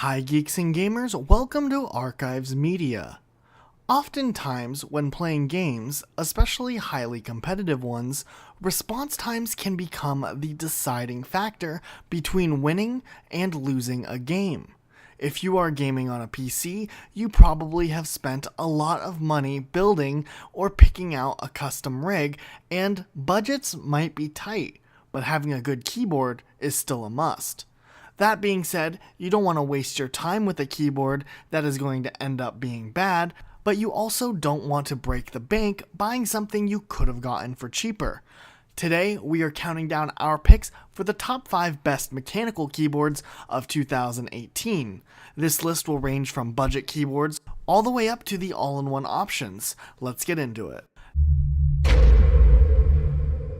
Hi geeks and gamers, welcome to Archives Media. Oftentimes, when playing games, especially highly competitive ones, response times can become the deciding factor between winning and losing a game. If you are gaming on a PC, you probably have spent a lot of money building or picking out a custom rig, and budgets might be tight, but having a good keyboard is still a must. That being said, you don't want to waste your time with a keyboard that is going to end up being bad, but you also don't want to break the bank buying something you could have gotten for cheaper. Today, we are counting down our picks for the top 5 best mechanical keyboards of 2018. This list will range from budget keyboards all the way up to the all-in-one options. Let's get into it.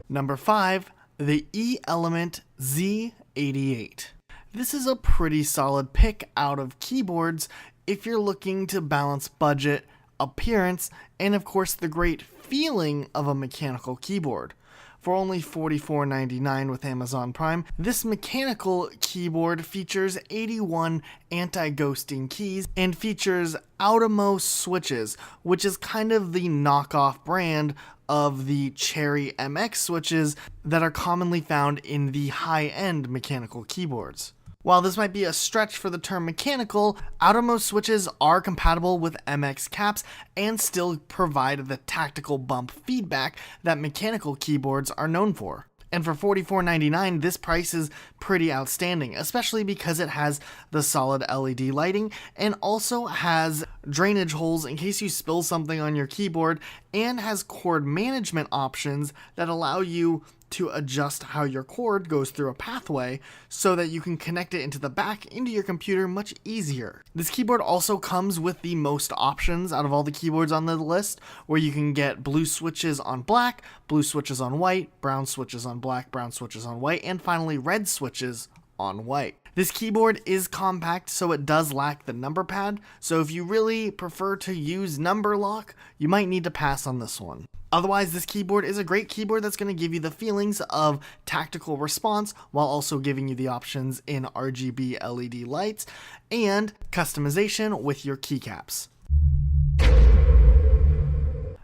Number 5, the E-Element Z88. This is a pretty solid pick out of keyboards if you're looking to balance budget, appearance, and of course the great feeling of a mechanical keyboard. For only $44.99 with Amazon Prime, this mechanical keyboard features 81 anti-ghosting keys and features outermost switches, which is kind of the knockoff brand of the Cherry MX switches that are commonly found in the high-end mechanical keyboards. While this might be a stretch for the term mechanical, outermost switches are compatible with MX caps and still provide the tactical bump feedback that mechanical keyboards are known for. And for $44.99, this price is pretty outstanding, especially because it has the solid LED lighting and also has drainage holes in case you spill something on your keyboard, and has cord management options that allow you to adjust how your cord goes through a pathway so that you can connect it into the back into your computer much easier. This keyboard also comes with the most options out of all the keyboards on the list, where you can get blue switches on black, blue switches on white, brown switches on black, brown switches on white, and finally red switches on white. This keyboard is compact, so it does lack the number pad, so if you really prefer to use number lock, you might need to pass on this one. Otherwise, this keyboard is a great keyboard that's going to give you the feelings of tactical response while also giving you the options in RGB LED lights and customization with your keycaps.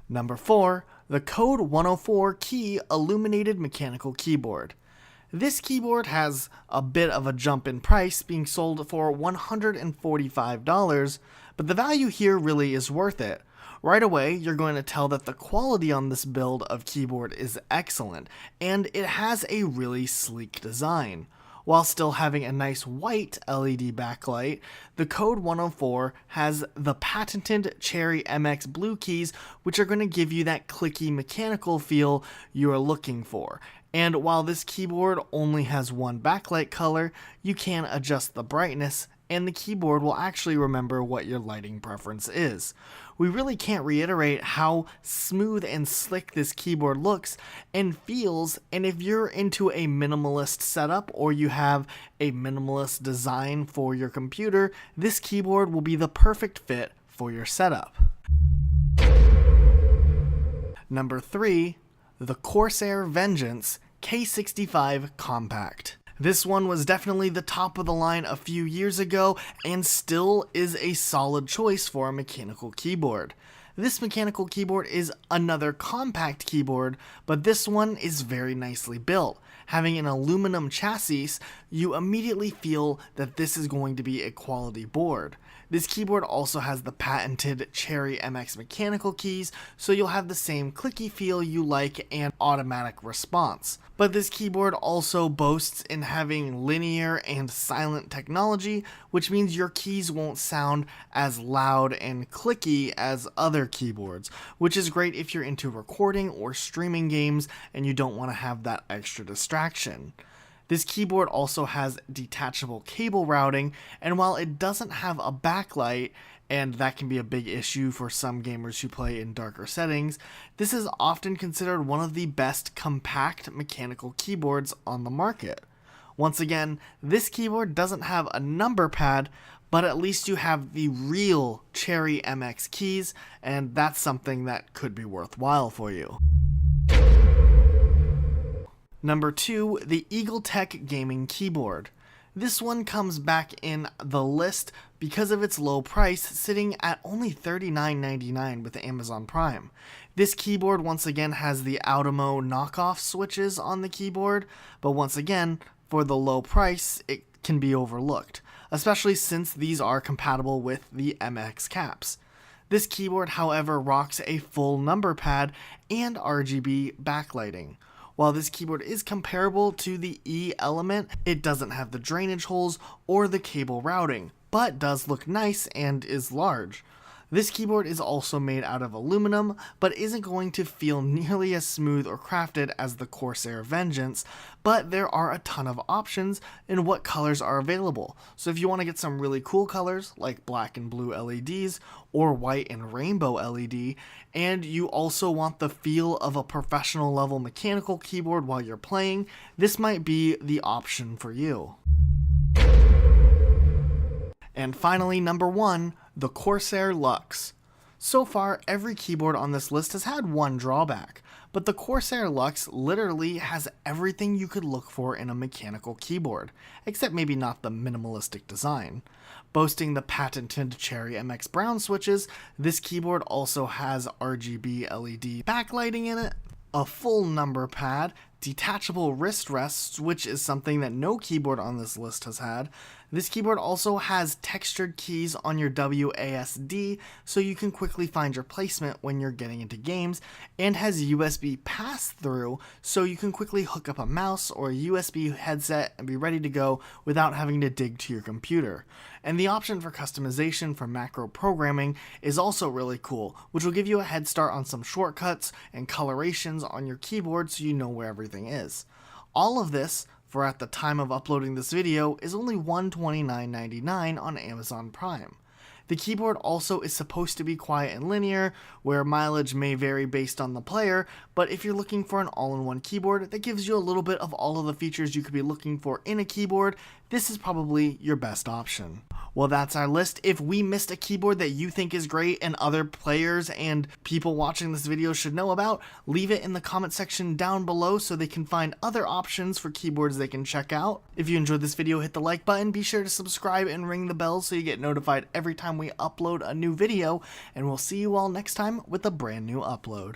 Number 4, the Code 104 Key Illuminated Mechanical Keyboard. This keyboard has a bit of a jump in price, being sold for $145, but the value here really is worth it. Right away, you're going to tell that the quality on this build of keyboard is excellent, and it has a really sleek design. While still having a nice white LED backlight, the Code 104 has the patented Cherry MX blue keys, which are going to give you that clicky mechanical feel you are looking for. And while this keyboard only has one backlight color, you can adjust the brightness, and the keyboard will actually remember what your lighting preference is. We really can't reiterate how smooth and slick this keyboard looks and feels, and if you're into a minimalist setup or you have a minimalist design for your computer, this keyboard will be the perfect fit for your setup. Number 3, the Corsair Vengeance K65 Compact. This one was definitely the top of the line a few years ago and still is a solid choice for a mechanical keyboard. This mechanical keyboard is another compact keyboard, but this one is very nicely built. Having an aluminum chassis, you immediately feel that this is going to be a quality board. This keyboard also has the patented Cherry MX mechanical keys, so you'll have the same clicky feel you like and automatic response. But this keyboard also boasts in having linear and silent technology, which means your keys won't sound as loud and clicky as other keyboards, which is great if you're into recording or streaming games and you don't want to have that extra distraction. This keyboard also has detachable cable routing, and while it doesn't have a backlight, and that can be a big issue for some gamers who play in darker settings, this is often considered one of the best compact mechanical keyboards on the market. Once again, this keyboard doesn't have a number pad, but at least you have the real Cherry MX keys, and that's something that could be worthwhile for you. Number 2, the EagleTec gaming keyboard. This one comes back in the list because of its low price, sitting at only $39.99 with Amazon Prime. This keyboard once again has the Automo knockoff switches on the keyboard, but once again, for the low price, it can be overlooked, especially since these are compatible with the MX caps. This keyboard, however, rocks a full number pad and RGB backlighting. While this keyboard is comparable to the E-Element, it doesn't have the drainage holes or the cable routing, but does look nice and is large. This keyboard is also made out of aluminum, but isn't going to feel nearly as smooth or crafted as the Corsair Vengeance, but there are a ton of options in what colors are available. So if you want to get some really cool colors, like black and blue LEDs, or white and rainbow LED, and you also want the feel of a professional level mechanical keyboard while you're playing, this might be the option for you. And finally, number 1, the Corsair Lux. So far, every keyboard on this list has had one drawback, but the Corsair Lux literally has everything you could look for in a mechanical keyboard, except maybe not the minimalistic design. Boasting the patented Cherry MX Brown switches, this keyboard also has RGB LED backlighting in it, a full number pad, detachable wrist rests, which is something that no keyboard on this list has had. This keyboard also has textured keys on your WASD, so you can quickly find your placement when you're getting into games, and has USB pass-through, so you can quickly hook up a mouse or a USB headset and be ready to go without having to dig to your computer. And the option for customization for macro programming is also really cool, which will give you a head start on some shortcuts and colorations on your keyboard so you know where everything is. All of this, for at the time of uploading this video, is only $129.99 on Amazon Prime. The keyboard also is supposed to be quiet and linear, where mileage may vary based on the player, but if you're looking for an all-in-one keyboard that gives you a little bit of all of the features you could be looking for in a keyboard, this is probably your best option. Well, that's our list. If we missed a keyboard that you think is great and other players and people watching this video should know about, leave it in the comment section down below so they can find other options for keyboards they can check out. If you enjoyed this video, hit the like button, be sure to subscribe and ring the bell so you get notified every time we upload a new video, and we'll see you all next time with a brand new upload.